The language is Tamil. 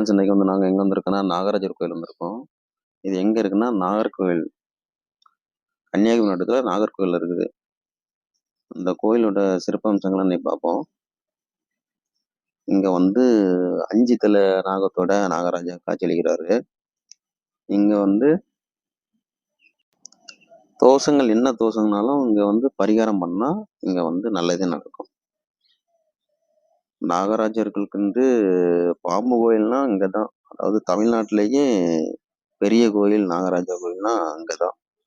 ஃப்ரெண்ட்ஸ் இன்னைக்கு வந்து நாங்கள் எங்கே வந்திருக்கோன்னா நாகராஜர் கோயில் வந்திருக்கோம். இது எங்கே இருக்குன்னா நாகர்கோவில், கன்னியாகுமரி மாவட்டத்தில் நாகர்கோவில் இருக்குது. இந்த கோயிலோட சிறப்பம்சங்களை இன்னைக்கு பார்ப்போம். இங்கே வந்து 5 தலை நாகத்தோட நாகராஜா காட்சியளிக்கிறாரு. இங்கே வந்து தோஷங்கள் என்ன தோஷங்கனாலும் இங்கே வந்து பரிகாரம் பண்ணால் இங்கே வந்து நல்லதே நடக்கும். நாகராஜர்களுக்கு வந்து பாம்பு கோயில்னா இங்கே தான், அதாவது தமிழ்நாட்டிலேயே பெரிய கோயில் நாகராஜா கோயில்னா அங்கே தான்.